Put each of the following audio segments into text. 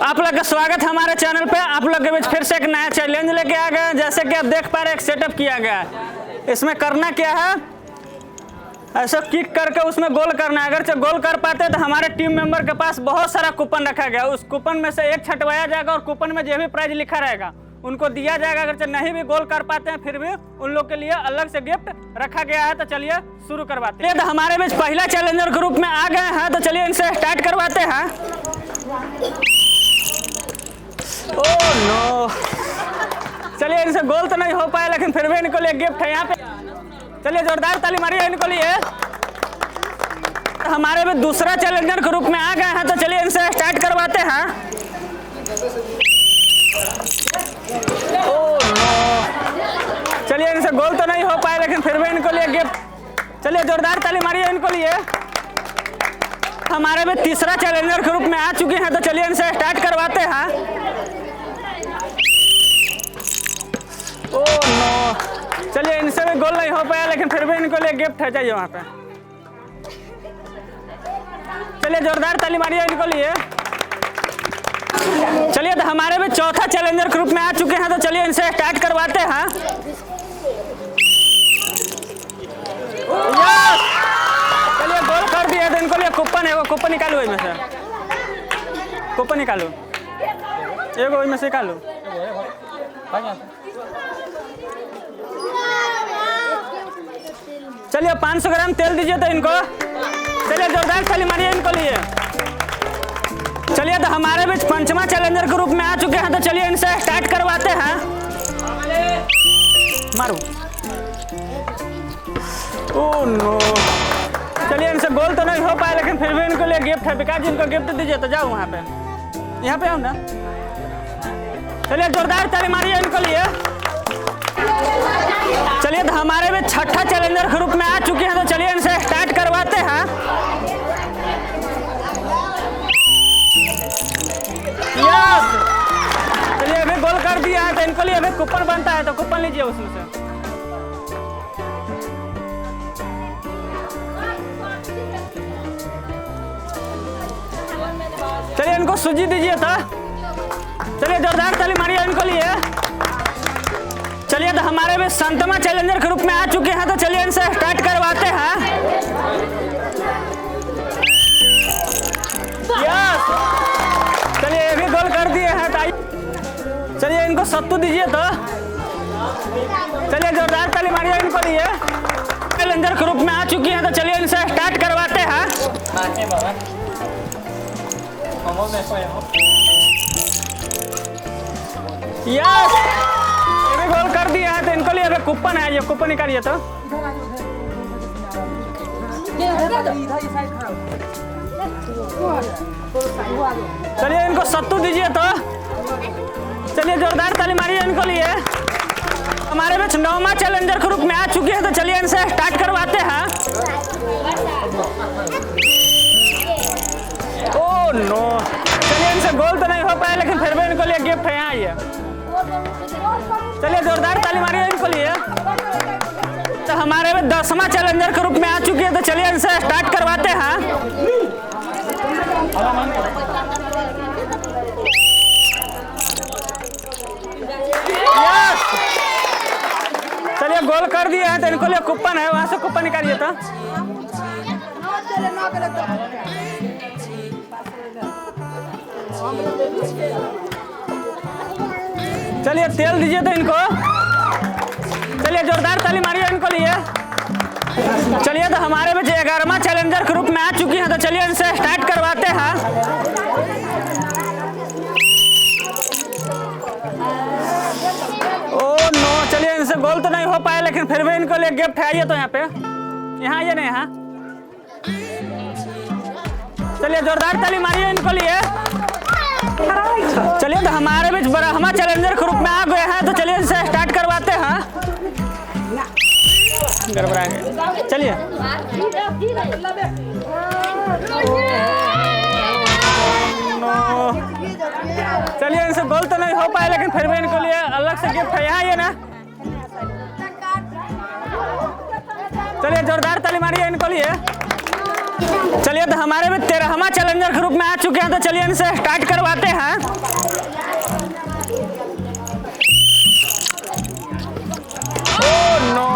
आप लोग का स्वागत है हमारे चैनल पे। आप लोग के बीच फिर से एक नया चैलेंज लेके आ गए हैं। जैसे कि आप देख पा रहे हैं, एक सेटअप किया गया है। इसमें करना क्या है, ऐसा किक करके उसमें गोल करना है। अगर गोल कर पाते हैं तो हमारे टीम मेंबर के पास बहुत सारा कूपन रखा गया है। उस कूपन में से एक छटवाया जाएगा और कूपन में जो भी प्राइज लिखा रहेगा उनको दिया जाएगा। अगर नहीं भी गोल कर पाते हैं फिर भी उन लोग के लिए अलग से गिफ्ट रखा गया है। तो चलिए शुरू करवाते हैं। तो हमारे बीच पहला चैलेंजर ग्रुप में आ गए हैं, तो चलिए इनसे स्टार्ट करवाते हैं। ओह नो, चलिए इनसे गोल तो नहीं हो पाया लेकिन फिर भी इनको लिए गिफ्ट है यहाँ पे। चलिए जोरदार ताली मारिए इनको लिए। हमारे भी दूसरा चैलेंजर ग्रुप में आ गए हैं, तो चलिए इनसे स्टार्ट करवाते हैं। ओह नो, चलिए इनसे गोल तो नहीं हो पाया लेकिन फिर भी इनको लिए गिफ्ट। चलिए जोरदार ताली मारिए इनको लिए। हमारे भी तीसरा चैलेंजर ग्रुप में आ चुके हैं, तो चलिए इनसे स्टार्ट करवाते हैं। ओह नो, चलिए इनसे भी गोल नहीं हो पाया लेकिन फिर भी इनको लिए गिफ्ट है। चाहिए वहां पे। चलिए जोरदार ताली मारिए इनको लिए। चलिए तो हमारे भी चौथा चैलेंजर ग्रुप में आ चुके हैं, तो चलिए इनसे स्टार्ट करवाते हैं। चलिए गोल कर दिए, तो इनको लिए कूपन है, वो कूपन निकालो इसमें से। कूपन निकालो, एगो इसमें से निकालो। चलिए 500 ग्राम तेल दीजिए तो इनको। चलिए जोरदार ताली मारिए इनको लिए। चलिए तो हमारे बीच पंचमा चैलेंजर ग्रुप में आ चुके हैं, तो चलिए इनसे स्टार्ट करवाते हैं। मारो। ओह नो, चलिए इनसे गोल तो नहीं हो पाया लेकिन फिर भी इनको लिए गिफ्ट है। विकास जी इनको गिफ्ट दीजिए, तो जाओ वहाँ पे, यहाँ पे आओ ना। चलिए जोरदार ताली मारिए इनको लिए। चलिए तो हमारे भी छठा चैलेंजर ग्रुप में आ चुके हैं, तो चलिए इनसे स्टार्ट करवाते हैं। यस, चलिए अभी गोल कर दिया है, तो इनको लिए अभी कूपन बनता है, तो कूपन लीजिए उसमें से। चलिए इनको सूजी दीजिए तो। चलिए जोरदार ताली मारिए इनको लिए। चलिए तो हमारे भी संतमा चैलेंजर ग्रुप में आ चुके हैं, तो चलिए इनसे स्टार्ट करवाते हैं। यस, चलिए ये भी गोल कर दिए हैं। चलिए इनको सत्तू दीजिए तो। चलिए जोरदार ताली मारिए इनको लिए। चैलेंजर ग्रुप में आ चुकी हैं, तो चलिए इनसे स्टार्ट करवाते हैं। यस, गोल कर दिया है, तो इनको लिए अभी कूपन है, ये कूपन निकालिए तो। चलिए इनको सत्तू दीजिए तो। चलिए जोरदार ताली मारिए इनको लिए। हमारे बीच नौवां चैलेंजर ग्रुप में आ चुके हैं, तो चलिए इनसे स्टार्ट करवाते हैं। ओह नो, चलिए इनसे गोल तो नहीं हो पाया लेकिन फिर भी इनको लिए गिफ्ट है। यहाँ ये, चलिए जोरदार ताली मारिए इनको लिए। तो हमारे में 10वां चैलेंजर ग्रुप में आ चुके हैं, तो चलिए इनसे स्टार्ट करवाते हैं। यस, चलिए गोल कर दिया है, तो इनको लिए कूपन है, वहां से कूपन निकालिए तो। चलिए तेल दीजिए तो इनको। चलिए जोरदार ताली मारिए इनको लिए। चलिए तो हमारे बच्चे 11वां चैलेंजर ग्रुप में आ चुकी हैं, तो चलिए इनसे स्टार्ट करवाते हैं। ओह नो, चलिए इनसे गोल तो नहीं हो पाया लेकिन फिर भी इनको लिए गिफ्ट है। आइए तो यहाँ पे, यहाँ आइए ना यहाँ। चलिए जोरदार ताली मारिए इनको लिए। चलिए तो हमारे बीच 12वां चैलेंजर ग्रुप में आ गए हैं, तो चलिए इनसे स्टार्ट करवाते हैं। गड़बड़ा गया, चलिए। चलिए इनसे गोल तो नहीं हो पाया लेकिन फिर भी इनको लिए अलग से गिफ्ट है। यहाँ ये ना, चलिए जोरदार ताली मारिए इनको लिए। चलिए तो हमारे भी 13वां चैलेंजर ग्रुप में आ चुके हैं, तो चलिए इनसे स्टार्ट करवाते हैं। ओह नो,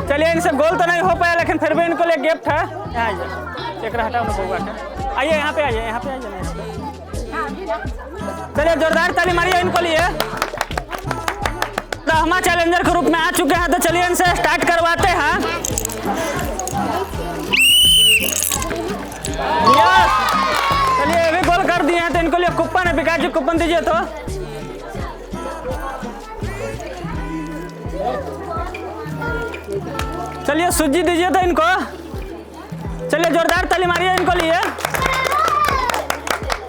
चलिए इनसे गोल तो नहीं हो पाया, लेकिन फिर भी इनको लिए गिफ्ट है। यहाँ आइए, एक हटाओ ना बउआ के, आइए यहाँ पे आइए, यहाँ पे आइए। चलिए जोरदार ताली मारिए इनको लिए। तो हम चैलेंजर ग्रुप में आ चुके हैं, तो चलिए इनसे स्टार्ट करवाते हैं। यस, चलिए ये भी गोल कर दिए हैं, तो इनको लिए कूपन है। विकास जी कूपन दीजिए तो। चलिए सूजी दीजिए तो इनको। चलिए जोरदार ताली मारिए इनको लिए।